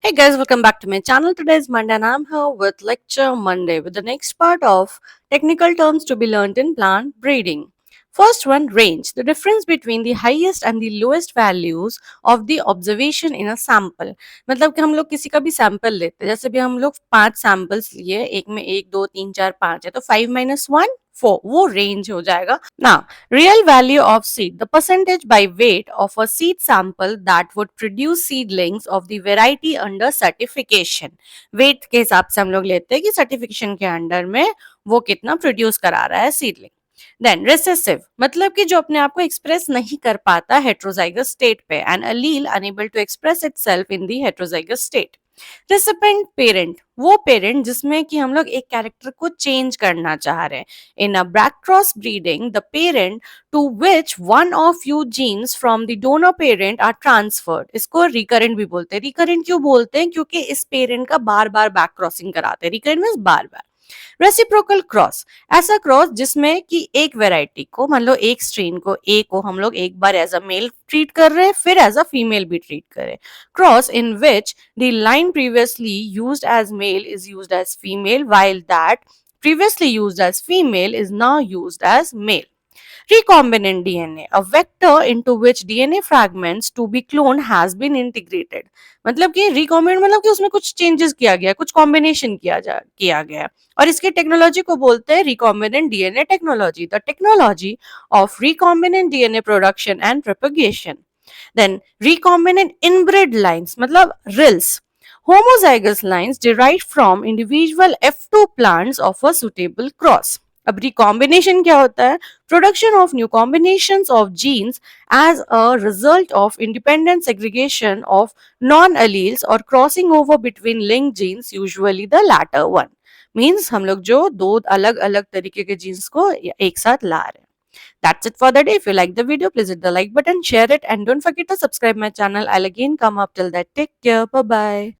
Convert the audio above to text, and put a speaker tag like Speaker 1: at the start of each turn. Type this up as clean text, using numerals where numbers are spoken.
Speaker 1: Hey guys, welcome back to my channel. Today is Monday and I'm here with Lecture Monday with the next part of technical terms to be learned in plant breeding. First one, range. The difference between the highest and the lowest values of the observation in a sample. मतलब कि हम लोग किसी का भी sample लेते हैं, जैसे भी हम लोग 5 सैंपल्स लिए, एक में 1 2 3 4 5 है तो 5 minus 1 4, वो रेंज हो जाएगा. Now, real value of seed, the percentage by weight of a seed sample that would produce seedlings of the variety under certification. Weight के हिसाब से हम लोग लेते हैं कि सर्टिफिकेशन के अंडर में वो कितना प्रोड्यूस करा रहा है सीडलिंग. देन रिसेसिव मतलब कि जो अपने आप को एक्सप्रेस नहीं कर पाता हेट्रोजाइगस स्टेट पे, and allele unable to express itself in the heterozygous state. Recipient parent वो पेरेंट जिसमें कि हम लोग एक कैरेक्टर को चेंज करना चाह रहे हैं. In a back cross breeding the parent to which one of few genes from the donor parent are transferred. इसको रिकरेंट भी बोलते हैं. रिकरेंट क्यों बोलते हैं? क्योंकि इस पेरेंट का बार बार बैक क्रॉसिंग कराते हैं. रिकरेंट मीन्स बार बार. रेसिप्रोकल क्रॉस ऐसा क्रॉस जिसमें कि एक वेराइटी को, मान लो एक स्ट्रेन को ए को हम लोग एक बार एज अ मेल ट्रीट कर रहे हैं, फिर एज अ फीमेल भी ट्रीट कर रहे हैं. Cross in which the line previously used as male is used as female while that previously used as female is now used as male. Recombinant DNA, a vector into which DNA fragments to be cloned has been integrated. मतलब कि recombinant मतलब कि उसमें कुछ changes किया गया, कुछ combination किया गया, और इसके टेक्नोलॉजी को बोलते हैं recombinant DNA technology. The technology of recombinant DNA production and propagation. Then recombinant inbred lines मतलब RILs, homozygous lines derived from individual F2 plants of a suitable cross. अब recombination क्या होता है? Production of new combinations of genes as a result of independent segregation of non-alleles or crossing over between linked genes, usually the latter one. Means हम लोग जो दो अलग अलग तरीके के genes को एक साथ ला रहे हैं. That's it for the day. If you like the video, please hit the like button, share it, and don't forget to subscribe my channel. I'll again come up till that. Take care. Bye bye.